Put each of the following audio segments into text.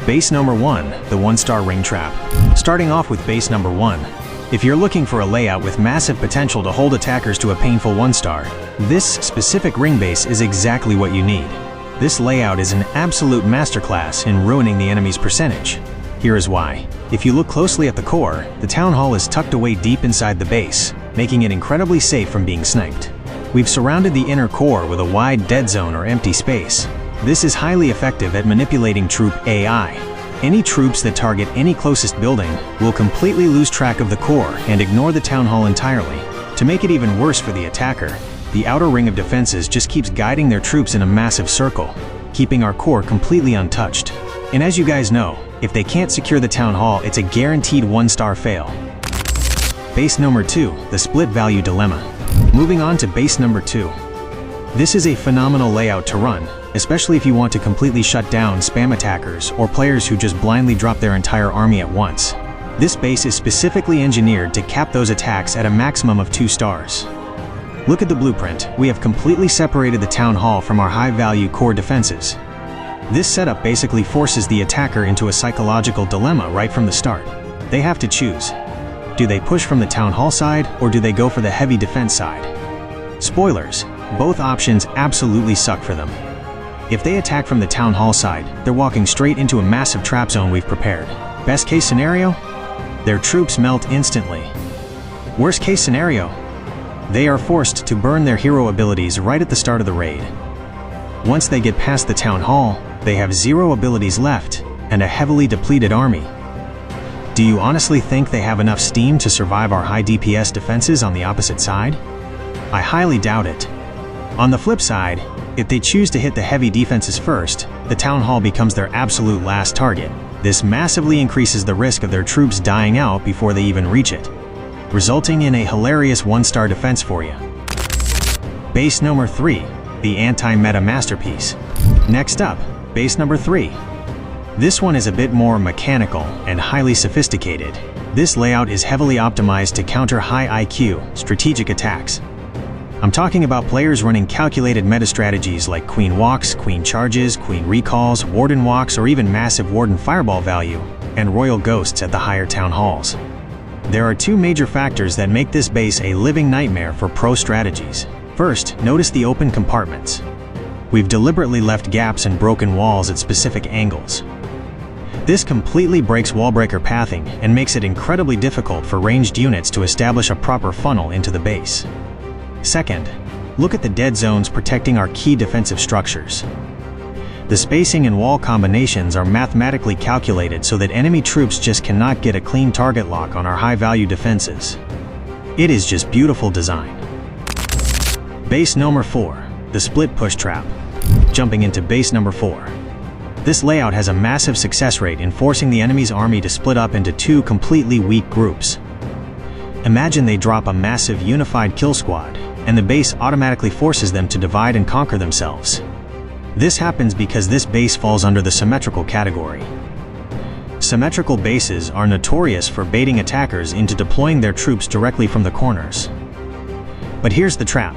Base number 1, the 1-star ring trap. Starting off with base number 1. If you're looking for a layout with massive potential to hold attackers to a painful 1-star, this specific ring base is exactly what you need. This layout is an absolute masterclass in ruining the enemy's percentage. Here is why. If you look closely at the core, the town hall is tucked away deep inside the base, making it incredibly safe from being sniped. We've surrounded the inner core with a wide dead zone or empty space. This is highly effective at manipulating troop AI. Any troops that target any closest building will completely lose track of the core and ignore the town hall entirely. To make it even worse for the attacker, the outer ring of defenses just keeps guiding their troops in a massive circle, keeping our core completely untouched. And as you guys know, if they can't secure the town hall, it's a guaranteed 1-star fail. Base number 2, the split value dilemma. Moving on to base number 2. This is a phenomenal layout to run, especially if you want to completely shut down spam attackers or players who just blindly drop their entire army at once. This base is specifically engineered to cap those attacks at a maximum of 2 stars. Look at the blueprint. We have completely separated the town hall from our high-value core defenses. This setup basically forces the attacker into a psychological dilemma right from the start. They have to choose. Do they push from the town hall side, or do they go for the heavy defense side? Spoilers, both options absolutely suck for them. If they attack from the town hall side, they're walking straight into a massive trap zone we've prepared. Best case scenario? Their troops melt instantly. Worst case scenario? They are forced to burn their hero abilities right at the start of the raid. Once they get past the town hall, they have 0 abilities left and a heavily depleted army. Do you honestly think they have enough steam to survive our high DPS defenses on the opposite side? I highly doubt it. On the flip side, if they choose to hit the heavy defenses first, the town hall becomes their absolute last target. This massively increases the risk of their troops dying out before they even reach it, resulting in a hilarious 1-star defense for you. Base number 3, the anti-meta masterpiece. Next up, base number 3. This one is a bit more mechanical and highly sophisticated. This layout is heavily optimized to counter high IQ, strategic attacks. I'm talking about players running calculated meta strategies like Queen Walks, Queen Charges, Queen Recalls, Warden Walks, or even massive Warden Fireball value, and Royal Ghosts at the higher town halls. There are 2 major factors that make this base a living nightmare for pro strategies. First, notice the open compartments. We've deliberately left gaps and broken walls at specific angles. This completely breaks wallbreaker pathing and makes it incredibly difficult for ranged units to establish a proper funnel into the base. Second, look at the dead zones protecting our key defensive structures. The spacing and wall combinations are mathematically calculated so that enemy troops just cannot get a clean target lock on our high-value defenses. It is just beautiful design. Base number 4, the split push trap. Jumping into base number 4. This layout has a massive success rate in forcing the enemy's army to split up into 2 completely weak groups. Imagine they drop a massive unified kill squad, and the base automatically forces them to divide and conquer themselves. This happens because this base falls under the symmetrical category. Symmetrical bases are notorious for baiting attackers into deploying their troops directly from the corners. But here's the trap.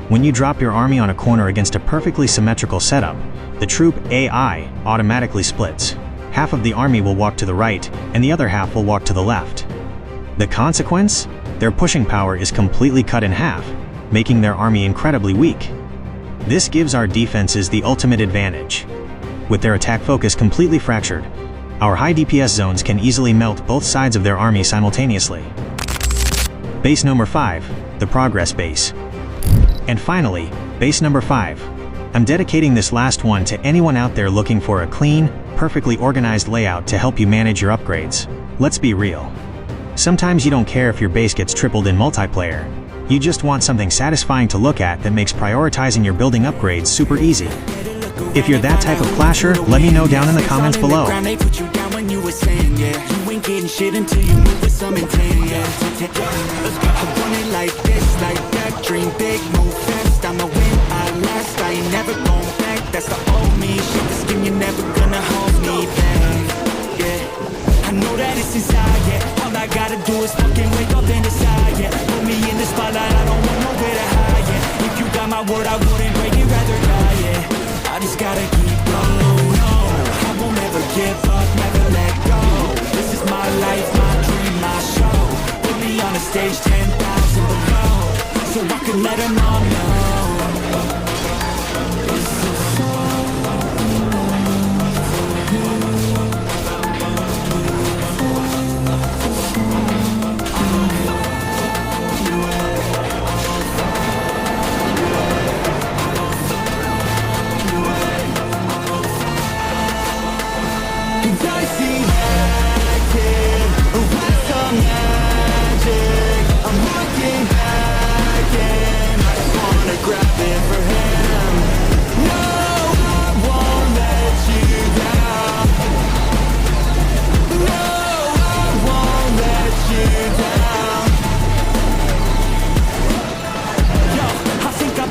When you drop your army on a corner against a perfectly symmetrical setup, the troop AI automatically splits. Half of the army will walk to the right, and the other half will walk to the left. The consequence? Their pushing power is completely cut in half, making their army incredibly weak. This gives our defenses the ultimate advantage. With their attack focus completely fractured, our high DPS zones can easily melt both sides of their army simultaneously. Base number 5, the progress base. And finally, base number 5. I'm dedicating this last one to anyone out there looking for a clean, perfectly organized layout to help you manage your upgrades. Let's be real. Sometimes you don't care if your base gets tripled in multiplayer. You just want something satisfying to look at that makes prioritizing your building upgrades super easy. If you're that type of clasher, let me know down in the comments below. I gotta do is fucking wake up and decide, yeah. Put me in the spotlight, I don't want nowhere to hide, yeah. If you got my word, I wouldn't break it, rather die, yeah. I just gotta keep going, no, I won't ever give up. stage 10,000 below, so I could let them all know.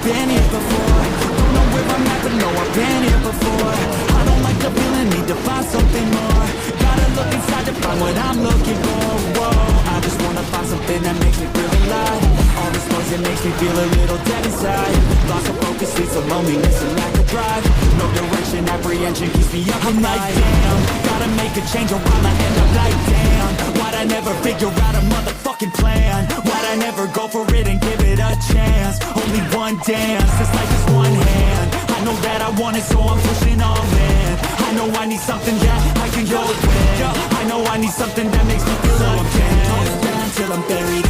Been here before, don't know where I'm at, but know I've been here before. I don't like the feeling, need to find something more. Gotta look inside to find what I'm looking for. Whoa, I just wanna find something that makes me feel alive. All this noise, it makes me feel a little dead inside. Lost of focus, leads to loneliness and lack of drive. No direction, apprehension keeps me up. I'm like, damn, gotta make a change or I'll end up like, damn, why'd I never figure out a motherfucking plan? Why'd I never go for it and give it a chance? Only one dance, it's like this one hand. I know that I want it, so I'm pushing all in. I know I need something that I can go with. I know I need something that makes me feel again. Toes down till I'm buried